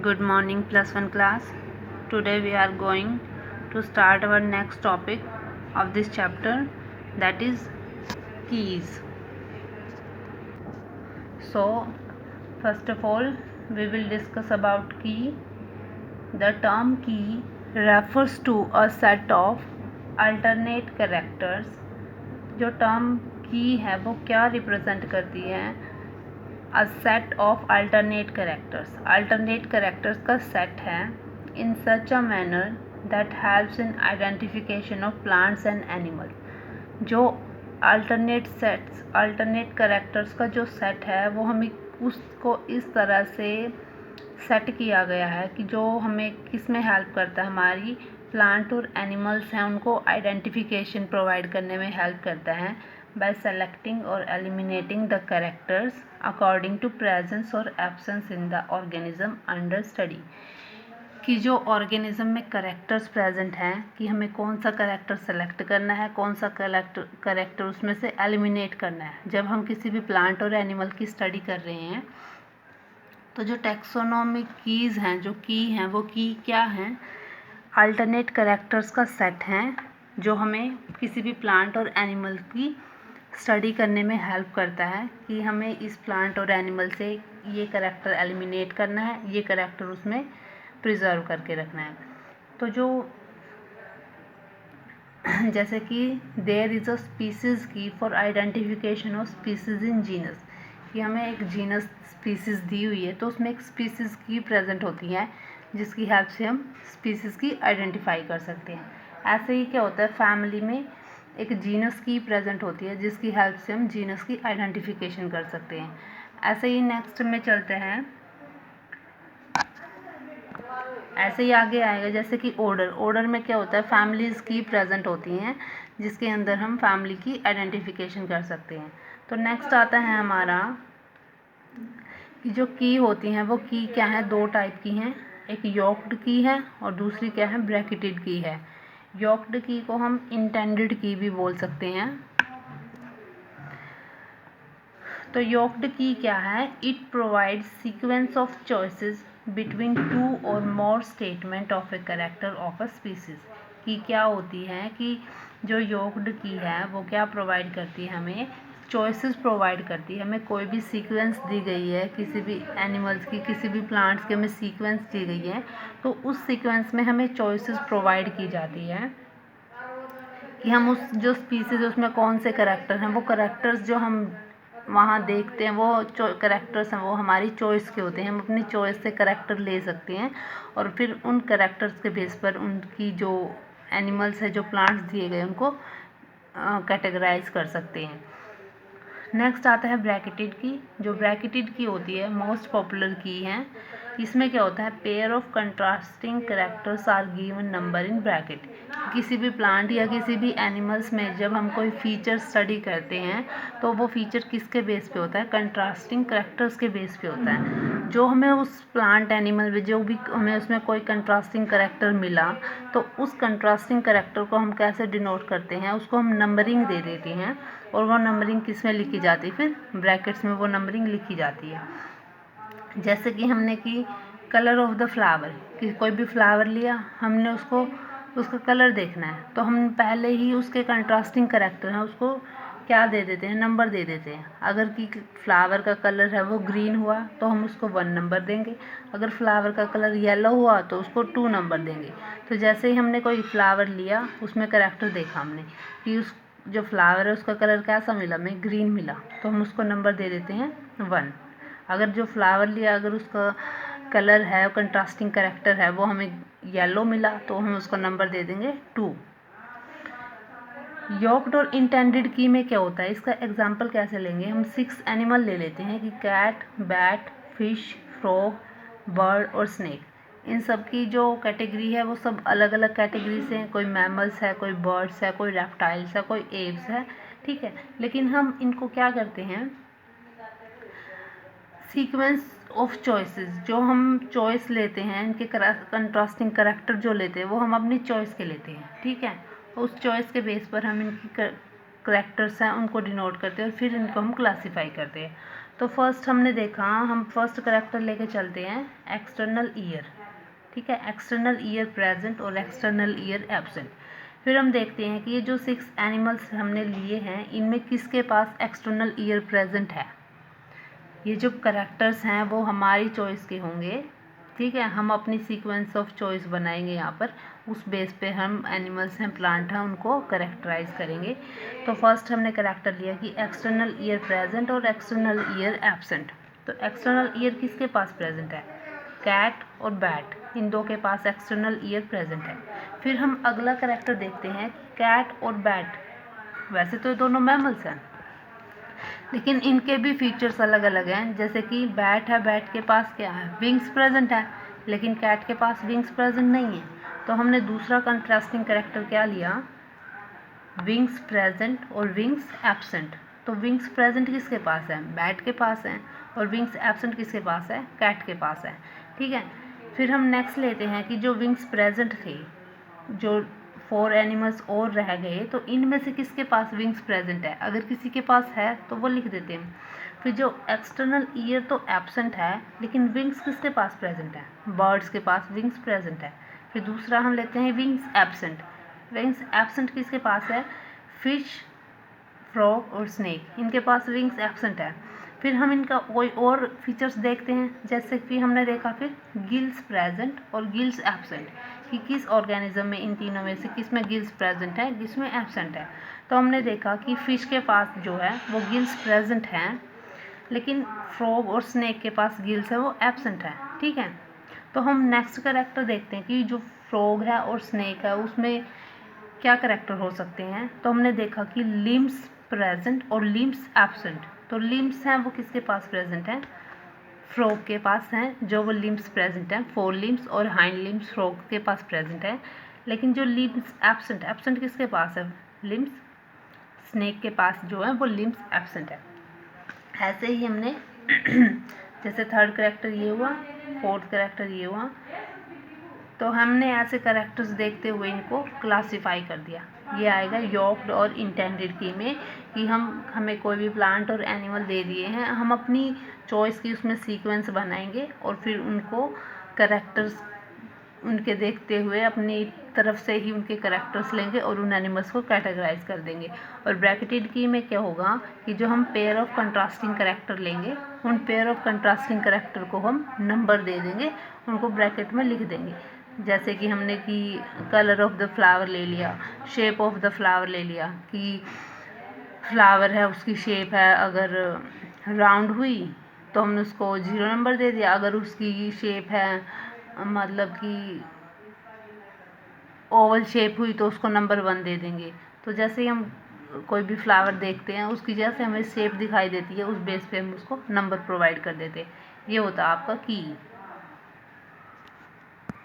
Good morning, plus one class. Today we are going to start our next topic of this chapter, that is keys. So, first of all, we will discuss about key. The term key refers to a set of alternate characters. जो term की है वो क्या represent करती है? A set of alternate characters. Alternate characters का set है in such a manner that helps in identification of plants and animals. जो alternate characters का जो set है वो हमें उसको इस तरह से सेट किया गया है कि जो हमें किस में हेल्प करता है, हमारी प्लांट और एनिमल्स हैं उनको आइडेंटिफिकेशन प्रोवाइड करने में हेल्प करता है by selecting or eliminating the characters according to presence or absence in the organism under study. कि जो ऑर्गेनिज्म में करेक्टर्स प्रेजेंट हैं कि हमें कौन सा करेक्टर सेलेक्ट करना है, कौन सा करेक्टर उसमें से एलिमिनेट करना है। जब हम किसी भी प्लांट और एनिमल की स्टडी कर रहे हैं तो जो टैक्सोनॉमिक कीज़ हैं, जो की हैं, वो की क्या हैं? अल्टरनेट करेक्टर्स का सेट हैं जो हमें किसी भी प्लांट और एनिमल की स्टडी करने में हेल्प करता है कि हमें इस प्लांट और एनिमल से ये करेक्टर एलिमिनेट करना है, ये करेक्टर उसमें प्रिजर्व करके रखना है। तो जो जैसे कि देयर इज़ अ स्पीसीज़ की for identification of species in genus, कि हमें एक जीनस स्पीसीज़ दी हुई है तो उसमें एक स्पीसीज़ की प्रेजेंट होती है जिसकी हेल्प से हम स्पीसीज़ की आइडेंटिफाई कर सकते हैं। ऐसे ही क्या होता है, फैमिली में एक जीनस की प्रेजेंट होती है जिसकी हेल्प से हम जीनस की आइडेंटिफिकेशन कर सकते हैं। ऐसे ही नेक्स्ट में चलते हैं, ऐसे ही आगे आएगा जैसे कि ऑर्डर में क्या होता है, फैमिलीज़ की प्रेजेंट होती हैं जिसके अंदर हम फैमिली की आइडेंटिफिकेशन कर सकते हैं। तो नेक्स्ट आता है हमारा कि जो की होती हैं वो की क्या है, दो टाइप की हैं, एक योक्ड की है और दूसरी क्या है, ब्रैकेटेड की है। योक्ड की को हम इंटेंडेड की भी बोल सकते हैं। तो योक्ड की क्या है, it provides sequence of choices between two और more statement of a character of a species. Key क्या होती है कि जो योक्ड की है वो क्या प्रोवाइड करती है, हमें चॉइसेस प्रोवाइड करती है। हमें कोई भी सीक्वेंस दी गई है, किसी भी एनिमल्स की, किसी भी प्लांट्स की हमें सीक्वेंस दी गई है तो उस सीक्वेंस में हमें चॉइसेस प्रोवाइड की जाती है कि हम उस जो स्पीसीज उसमें कौन से करेक्टर हैं, वो करेक्टर्स जो हम वहाँ देखते हैं वो करेक्टर्स हैं वो हमारी चॉइस के होते हैं। हम अपनी चॉइस से करेक्टर ले सकते हैं और फिर उन करेक्टर्स के बेस पर उनकी जो एनिमल्स है, जो प्लांट्स दिए गए उनको कैटेगराइज कर सकते हैं। नेक्स्ट आता है ब्रैकेटेड की। जो ब्रैकेटेड की होती है मोस्ट पॉपुलर की है। इसमें क्या होता है, pair of contrasting characters are given number in bracket. किसी भी प्लांट या किसी भी एनिमल्स में जब हम कोई फीचर स्टडी करते हैं तो वो फीचर किसके बेस पे होता है, कंट्रास्टिंग कैरेक्टर्स के बेस पे होता है। जो हमें उस प्लांट एनिमल में जो भी हमें उसमें कोई कंट्रास्टिंग कैरेक्टर मिला तो उस कंट्रास्टिंग कैरेक्टर को हम कैसे डिनोट करते हैं, उसको हम नंबरिंग दे देते हैं और वो नंबरिंग किस में लिखी जाती है, फिर ब्रैकेट्स में वो नंबरिंग लिखी जाती है। जैसे कि हमने की कलर ऑफ द फ्लावर, कि कोई भी फ्लावर लिया, हमने उसका कलर देखना है तो हम पहले ही उसके कंट्रास्टिंग कैरेक्टर हैं उसको क्या दे देते हैं, नंबर दे देते हैं। अगर कि फ्लावर का कलर है वो ग्रीन हुआ तो हम उसको 1 नंबर देंगे, अगर फ्लावर का कलर येलो हुआ तो उसको 2 नंबर देंगे। तो जैसे ही हमने कोई फ्लावर लिया, उसमें कैरेक्टर देखा हमने कि उस जो फ्लावर है उसका कलर कैसा मिला, हमें ग्रीन मिला, तो हम उसको नंबर दे देते हैं 1। अगर जो फ्लावर लिया, अगर उसका कलर है, कंट्रास्टिंग कैरेक्टर है, वो हमें येलो मिला तो हम उसको नंबर दे देंगे 2। योक्ड और इंटेंडेड की में क्या होता है, इसका एग्जांपल कैसे लेंगे, हम 6 एनिमल ले लेते हैं कि cat, bat, fish, frog, bird और स्नेक। इन सब की जो कैटेगरी है वो सब अलग अलग कैटेगरी से हैं, कोई मैमल्स है, कोई बर्ड्स है, कोई रेप्टाइल्स है, कोई एव्स है, ठीक है। लेकिन हम इनको क्या करते हैं, सीक्वेंस ऑफ चॉइसेस, जो हम चॉइस लेते हैं, इनके कंट्रास्टिंग कैरेक्टर जो लेते हैं वो हम अपनी चॉइस के लेते हैं, ठीक है। उस चॉइस के बेस पर हम इनकी कैरेक्टर्स हैं उनको डिनोट करते हैं और फिर इनको हम क्लासीफाई करते हैं। तो फर्स्ट हमने देखा, हम फर्स्ट करेक्टर लेके चलते हैं एक्सटर्नल ईयर, ठीक है, एक्सटर्नल ईयर प्रेजेंट और एक्सटर्नल ईयर एब्सेंट। फिर हम देखते हैं कि ये जो 6 एनिमल्स हमने लिए हैं इनमें किसके पास एक्सटर्नल ईयर प्रेजेंट है। ये जो करेक्टर्स हैं वो हमारी चॉइस के होंगे, ठीक है, हम अपनी सीक्वेंस ऑफ चॉइस बनाएंगे यहाँ पर, उस बेस पे हम एनिमल्स हैं, प्लांट हैं, उनको करेक्टराइज करेंगे। तो फर्स्ट हमने करेक्टर लिया कि एक्सटर्नल ईयर प्रेजेंट और एक्सटर्नल ईयर एब्सेंट। तो एक्सटर्नल ईयर किसके पास प्रेजेंट है, कैट और बैट, इन दो के पास एक्सटर्नल ईयर प्रेजेंट है। फिर हम अगला करेक्टर देखते हैं, कैट और बैट, वैसे तो ये दोनों मैमल्स हैं लेकिन इनके भी फीचर्स अलग अलग हैं। जैसे कि बैट है, बैट के पास क्या है, विंग्स प्रेजेंट है, लेकिन कैट के पास विंग्स प्रेजेंट नहीं है। तो हमने दूसरा कंट्रास्टिंग कैरेक्टर क्या लिया, विंग्स प्रेजेंट और विंग्स एब्सेंट। तो विंग्स प्रेजेंट किसके पास है, बैट के पास है, और विंग्स एब्सेंट किसके पास है, कैट के पास है, ठीक है। फिर हम नेक्स्ट लेते हैं कि जो विंग्स प्रेजेंट थे, जो 4 एनिमल्स और रह गए, तो इनमें से किसके पास विंग्स प्रेजेंट है, अगर किसी के पास है तो वो लिख देते हैं। फिर जो एक्सटर्नल ईयर तो एब्सेंट है, लेकिन विंग्स किसके पास प्रेजेंट है, बर्ड्स के पास विंग्स प्रेजेंट है। फिर दूसरा हम लेते हैं विंग्स एब्सेंट। विंग्स एब्सेंट किसके पास है, फिश, फ्रॉग और स्नेक, इनके पास विंग्स एब्सेंट है। फिर हम इनका कोई और फीचर्स देखते हैं, जैसे कि हमने देखा फिर गिल्स प्रेजेंट और गिल्स एब्सेंट, कि किस ऑर्गेनिज्म में इन तीनों में से किस में गिल्स प्रेजेंट है, किस में एब्सेंट है। तो हमने देखा कि फिश के पास जो है वो गिल्स प्रेजेंट हैं, लेकिन फ्रॉग और स्नेक के पास गिल्स है वो एब्सेंट है, ठीक है। तो हम नेक्स्ट करेक्टर देखते हैं कि जो फ्रॉग है और स्नेक है उसमें क्या करेक्टर हो सकते हैं। तो हमने देखा कि लिम्स प्रेजेंट और लिम्स एब्सेंट। तो लिम्स हैं वो किसके पास प्रेजेंट हैं, फ्रॉग के पास हैं, जो वो लिम्स प्रेजेंट हैं, 4 लिम्स और हाइंड लिम्स फ्रॉग के पास प्रेजेंट है। लेकिन जो लिम्स एब्सेंट, एब्सेंट किसके पास है, लिम्स, स्नेक के पास जो है वो लिम्स एब्सेंट है। ऐसे ही हमने जैसे थर्ड करेक्टर ये हुआ, फोर्थ करेक्टर ये हुआ, तो हमने ऐसे करेक्टर्स देखते हुए इनको क्लासिफाई कर दिया। ये आएगा योक्ड और इंटेंडेड की में, कि हमें कोई भी प्लांट और एनिमल दे दिए हैं, हम अपनी चॉइस की उसमें सीक्वेंस बनाएंगे और फिर उनको करेक्टर्स उनके देखते हुए अपनी तरफ से ही उनके करेक्टर्स लेंगे और उन एनिमल्स को कैटेगराइज कर देंगे। और ब्रैकेटेड की में क्या होगा कि जो हम पेयर ऑफ कंट्रास्टिंग करेक्टर लेंगे, उन पेयर ऑफ कंट्रास्टिंग करेक्टर को हम नंबर दे देंगे, उनको ब्रैकेट में लिख देंगे। जैसे कि हमने कि कलर ऑफ द फ्लावर ले लिया, शेप ऑफ द फ्लावर ले लिया, कि फ्लावर है उसकी शेप है अगर राउंड हुई तो हमने उसको 0 नंबर दे दिया, अगर उसकी शेप है मतलब कि ओवल शेप हुई तो उसको नंबर 1 दे देंगे। तो जैसे ही हम कोई भी फ्लावर देखते हैं उसकी जैसे हमें शेप दिखाई देती है, उस बेस पे हम उसको नंबर प्रोवाइड कर देते हैं। ये होता है आपका की।